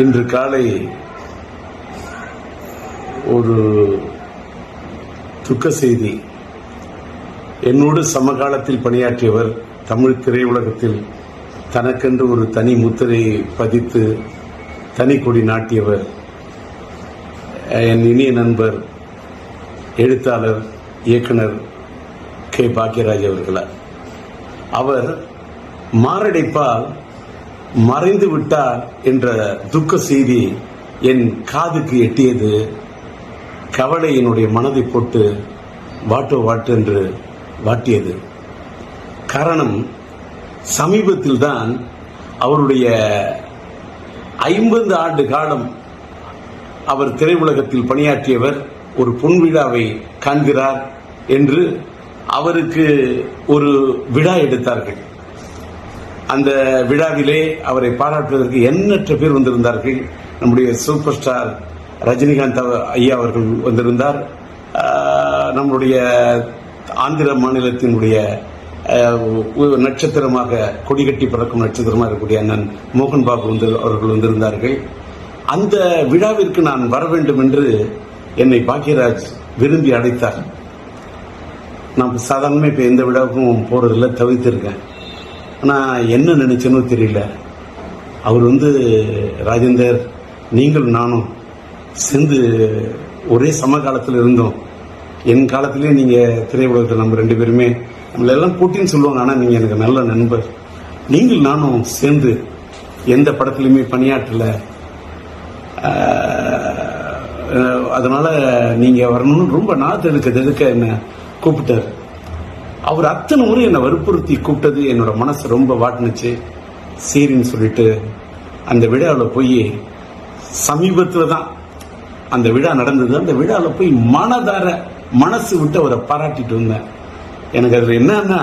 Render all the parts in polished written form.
இன்று காலை ஒரு துக்க செய்தி. என்னோடு சமகாலத்தில் பணியாற்றியவர், தமிழ் திரையுலகத்தில் தனக்கென்று ஒரு தனி முத்திரையை பதித்து தனி கொடி நாட்டியவர், என் இனிய நண்பர், எழுத்தாளர், இயக்குனர் கே. பாக்கியராஜ் அவர்களார். அவர் மாரடைப்பால் மறைந்து விட்டார் என்ற துக்க செய்தி என் காதுக்கு எட்டியது. கவலை என்னுடைய மனதை போட்டு வாட்டு என்று வாட்டியது. காரணம், சமீபத்தில் தான் அவருடைய 50 ஆண்டு காலம் அவர் திரையுலகத்தில் பணியாற்றியவர் ஒரு பொன்விழாவை காண்கிறார் என்று அவருக்கு ஒரு விழா எடுத்தார்கள். அந்த விழாவிலே அவரை பாராட்டுவதற்கு எண்ணற்ற பேர் வந்திருந்தார்கள். நம்முடைய சூப்பர் ஸ்டார் ரஜினிகாந்த் ஐயா அவர்கள் வந்திருந்தார். நம்முடைய ஆந்திர மாநிலத்தினுடைய நட்சத்திரமாக, கொடிகட்டி பறக்கும் நட்சத்திரமாக இருக்கக்கூடிய அண்ணன் மோகன் பாபு அவர்கள் வந்திருந்தார்கள். அந்த விழாவிற்கு நான் வர வேண்டும் என்று என்னை பாக்கியராஜ் விரும்பி அழைத்தார். நான் சாதாரணமாக இப்போ எந்த விழாவுக்கும் போறதில்லை, தவிர்த்திருக்கேன். ஆனால் என்ன நினைச்சேனோ தெரியல. அவர் ராஜேந்தர், நீங்களும் நானும் சேர்ந்து ஒரே சமகாலத்தில் இருந்தோம். என் காலத்திலே நீங்கள் திரையுலகத்தில் நம்ம 2 பேருமே நம்மளெல்லாம் போட்டின்னு சொல்லுவாங்க. ஆனால் நீங்கள் எனக்கு நல்ல நண்பர். நீங்கள் நானும் சேர்ந்து எந்த படத்துலையுமே பணியாற்றல, அதனால நீங்க வரணும்னு ரொம்ப நாத்து எடுக்க என்ன கூப்பிட்டார். அவர் அத்தனை முறை என்னை வற்புறுத்தி கூப்பிட்டது என்னோட மனசு ரொம்ப வாட்டுனுச்சு. சரின்னு சொல்லிட்டு அந்த விழாவில் போய், சமீபத்தில் தான் அந்த விழா நடந்தது, அந்த விழாவில் போய் மனதார மனசு விட்டு அவரை பாராட்டிட்டு வந்தேன். எனக்கு அதுல என்னன்னா,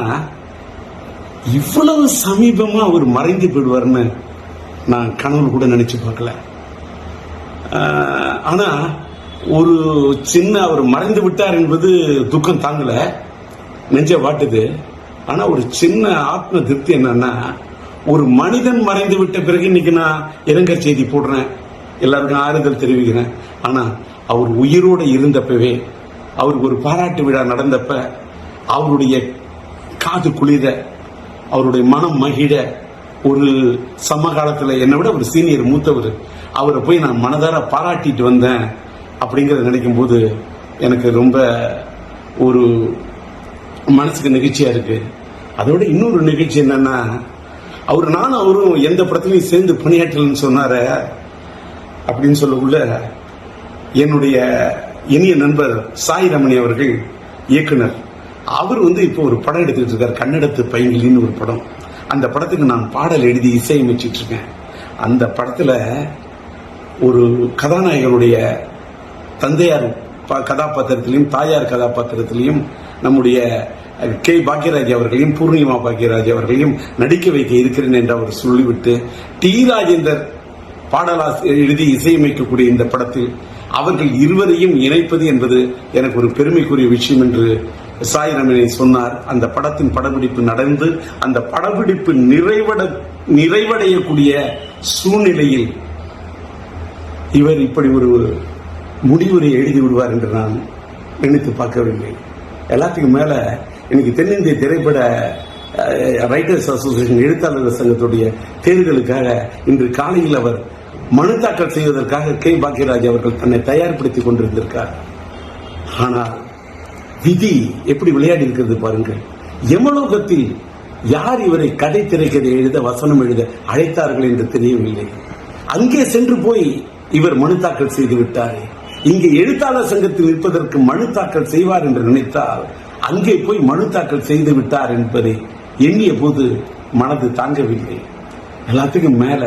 இவ்வளவு சமீபமா அவர் மறைந்து போயிடுவார்னு நான் கனவுல கூட நினைச்சு பார்க்கல. ஆனா ஒரு சின்ன, அவர் மறைந்து விட்டார் என்பது துக்கம் தாங்கல, நெஞ்ச வாட்டுது. ஆனா ஒரு சின்ன ஆத்ம திருப்தி என்னன்னா, ஒரு மனிதன் மறைந்து விட்ட பிறகு இன்னைக்கு நான் இரங்கல் செய்தி போடுறேன், எல்லாருக்கும் ஆறுதல் தெரிவிக்கிறேன். ஆனா அவர் உயிரோடு இருந்தப்பவே, அவருக்கு ஒரு பாராட்டு விழா நடந்தப்ப அவருடைய காது குளிர, அவருடைய மனம் மகிழ, ஒரு சமகாலத்தில் என்னை விட ஒரு சீனியர், மூத்தவர், அவரை போய் நான் மனதார பாராட்டிட்டு வந்தேன் அப்படிங்கறத நினைக்கும் போது எனக்கு ரொம்ப ஒரு மனசுக்கு நெகிழ்ச்சியா இருக்கு. அதோட இன்னொரு நிகழ்ச்சி என்னன்னா, நானும் அவரும் எந்த படத்திலையும் சேர்ந்து பணியாற்றலன்னு சொன்னார அப்படின்னு சொல்லக்குள்ள, என்னுடைய இனிய நண்பர் சாய் ரமணி அவர்கள், இயக்குனர், அவர் இப்போ ஒரு படம் எடுத்துக்கிட்டு இருக்கார், கன்னடத்து பைங்கிலின்னு ஒரு படம். அந்த படத்துக்கு நான் பாடல் எழுதி இசையமைச்சிட்டு இருக்கேன். அந்த படத்துல ஒரு கதாநாயகனுடைய தந்தையார் கதாபாத்திரத்திலையும் தாயார் கதாபாத்திரத்திலையும் நம்முடைய கே. பாக்கியராஜ் அவர்களையும் பூர்ணிமா பாக்கியராஜ் அவர்களையும் நடிக்க வைக்க இருக்கிறேன் என்று அவர் சொல்லிவிட்டு, டி. ராஜேந்தர் பாடலாசிரியர் எழுதி இசையமைக்கக்கூடிய இந்த படத்தில் அவர்கள் இருவரையும் இணைப்பது என்பது எனக்கு ஒரு பெருமைக்குரிய விஷயம் என்று சாய் ரமணி சொன்னார். அந்த படத்தின் படப்பிடிப்பு நடந்து, அந்த படப்பிடிப்பு நிறைவடையக்கூடிய சூழ்நிலையில் இவர் இப்படி ஒரு முடிவுரை எழுதி விடுவார் என்று நான் நினைத்து பார்க்கவில்லை. எல்லாத்துக்கும் மேல இன்னைக்கு தென்னிந்திய திரைப்பட ரைட்டர்ஸ் அசோசியேஷன், எழுத்தாளர் சங்கத்துடைய தேர்தலுக்காக இன்று காலையில் அவர் மனு தாக்கல் செய்வதற்காக கே. பாக்கியராஜ் அவர்கள் தன்னை தயார்படுத்திக் கொண்டிருந்திருக்கார். ஆனால் விதி எப்படி விளையாடி இருக்கிறது பாருங்கள். யமலோகத்தில் யார் இவரை கதை திரைக்கதை எழுத, வசனம் எழுத அழைத்தார்கள் என்று தெரியவில்லை. அங்கே சென்று போய் இவர் மனு தாக்கல் செய்து விட்டார். இங்கே எழுத்தாளர் சங்கத்தில் நிற்பதற்கு மனு தாக்கல் செய்வார் என்று நினைத்தால் அங்கே போய் மனு தாக்கல் செய்து விட்டார் என்பதை எண்ணிய போது மனது தாங்கவில்லை. எல்லாத்துக்கும் மேல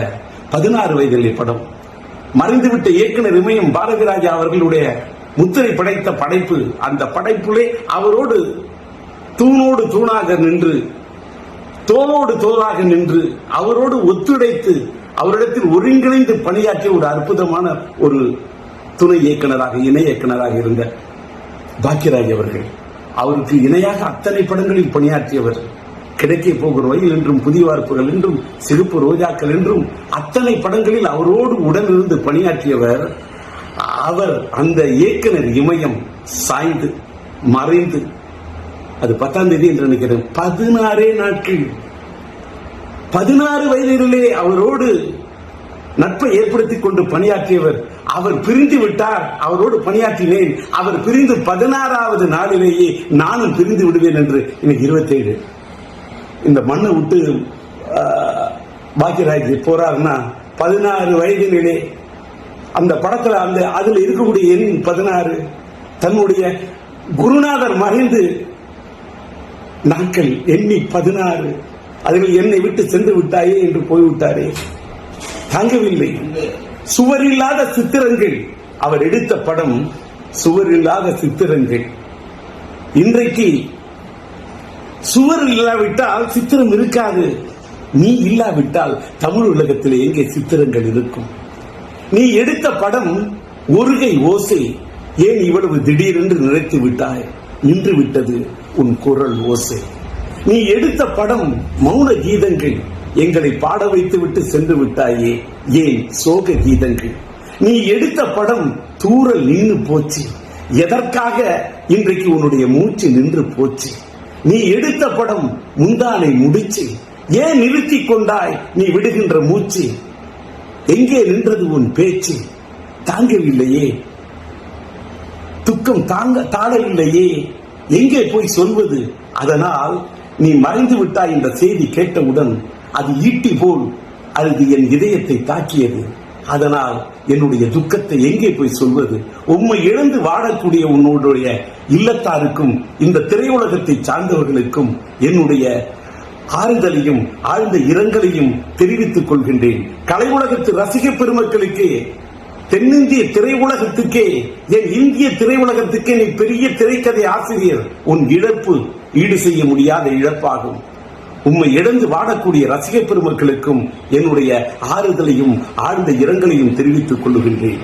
16 வயதிலே படம், மறைந்துவிட்ட இயக்குனர் இமயம் பாரதி ராஜா அவர்களுடைய முத்திரை படைத்த படைப்பு. அந்த படைப்புலே அவரோடு தூணோடு தூணாக நின்று, தோளோடு தோளாக நின்று, அவரோடு ஒத்துழைத்து, அவரிடத்தில் ஒருங்கிணைந்து பணியாற்றிய ஒரு அற்புதமான ஒரு துணை இயக்குனராக, இணை இயக்குனராக இருந்த பாக்கியராஜ் அவர்கள், அவருக்கு இணையாக அத்தனை படங்களில் பணியாற்றியவர். கிடைக்க போகிற ரயில் என்றும் புதிய வார்ப்புகள் என்றும் சிறப்பு ரோஜாக்கள் என்றும் அத்தனை படங்களில் அவரோடு உடனிருந்து பணியாற்றியவர். அவர் அந்த இயக்குனர் இமயம் சாய்ந்து மறைந்து, அது 10ஆம் தேதி என்று நினைக்கிறேன், 16 நாட்கள் 16 வயதிலே அவரோடு நட்பை ஏற்படுத்திக் கொண்டு பணியாற்றியவர். அவர் பிரிந்து விட்டார், அவரோடு பணியாற்றினேன். அவர் பிரிந்து 16வது நாளிலேயே நானும் பிரிந்து விடுவேன் என்று இன்னைக்கு 27 இந்த மண்ணை விட்டு பாக்கியராஜ் போறாருன்னா 16 வயதிலே அந்த படத்துல அதுல இருக்கக்கூடிய எண் 16. தன்னுடைய குருநாதர் மறைந்து நாட்கள் எண்ணி 16, அதில் என்னை விட்டு சென்று விட்டாயே என்று போய்விட்டாரே, தாங்கவில்லை. சுவரில்லாத சித்திரங்கள் அவர் எடுத்த படம், சுவரில்லாத சித்திரங்கள். இன்றைக்கு சுவர் இல்லாவிட்டால் சித்திரம் இருக்காது. நீ இல்லாவிட்டால் தமிழ் உலகத்தில் எங்கே சித்திரங்கள் இருக்கும்? நீ எடுத்த படம் ஒருகை ஓசை, ஏன் இவ்வளவு திடீரென்று நினைத்து விட்டாய்? நின்று விட்டது உன் குரல் ஓசை. நீ எடுத்த படம் மௌன கீதங்கள், எங்களை பாட வைத்து விட்டு சென்று விட்டாயே, ஏன் சோக கீதங்கள்? நீ எடுத்த படம் தூரல் நின்று போச்சு, எதற்காக இன்றைக்கு உன்னுடைய மூச்சு நின்று போச்சு? நீ எடுத்த படம் முந்தானை முடிச்சு, ஏன் நிறுத்தி கொண்டாய் நீ விடுகின்ற மூச்சு? எங்கே நின்றது உன் பேச்சு? தாங்கவில்லையே, துக்கம் தாழவில்லையே, எங்கே போய் சொல்வது? அதனால் நீ மறைந்து விட்டாய் என்ற செய்தி கேட்டவுடன் அது ஈட்டி போல் அது என் இதயத்தை தாக்கியது. அதனால் என்னுடைய துக்கத்தை எங்கே போய் சொல்வது? உம்மை இழந்து வாழக்கூடிய உன்னுடைய இல்லத்தாருக்கும் இந்த திரையுலகத்தை சார்ந்தவர்களுக்கும் என்னுடைய ஆறுதலையும் ஆழ்ந்த இரங்கலையும் தெரிவித்துக் கொள்கின்றேன். கலை உலகத்து ரசிக பெருமக்களுக்கு, தென்னிந்திய திரையுலகத்துக்கே, என் இந்திய திரையுலகத்துக்கே நீ பெரிய திரைக்கதை ஆசிரியர். உன் இழப்பு ஈடு செய்ய முடியாத இழப்பாகும். உம்மை இழந்து வாழக்கூடிய ரசிக பெருமக்களுக்கும் என்னுடைய ஆறுதலையும் ஆழ்ந்த இரங்கலையும் தெரிவித்துக் கொள்ளுகின்றேன்.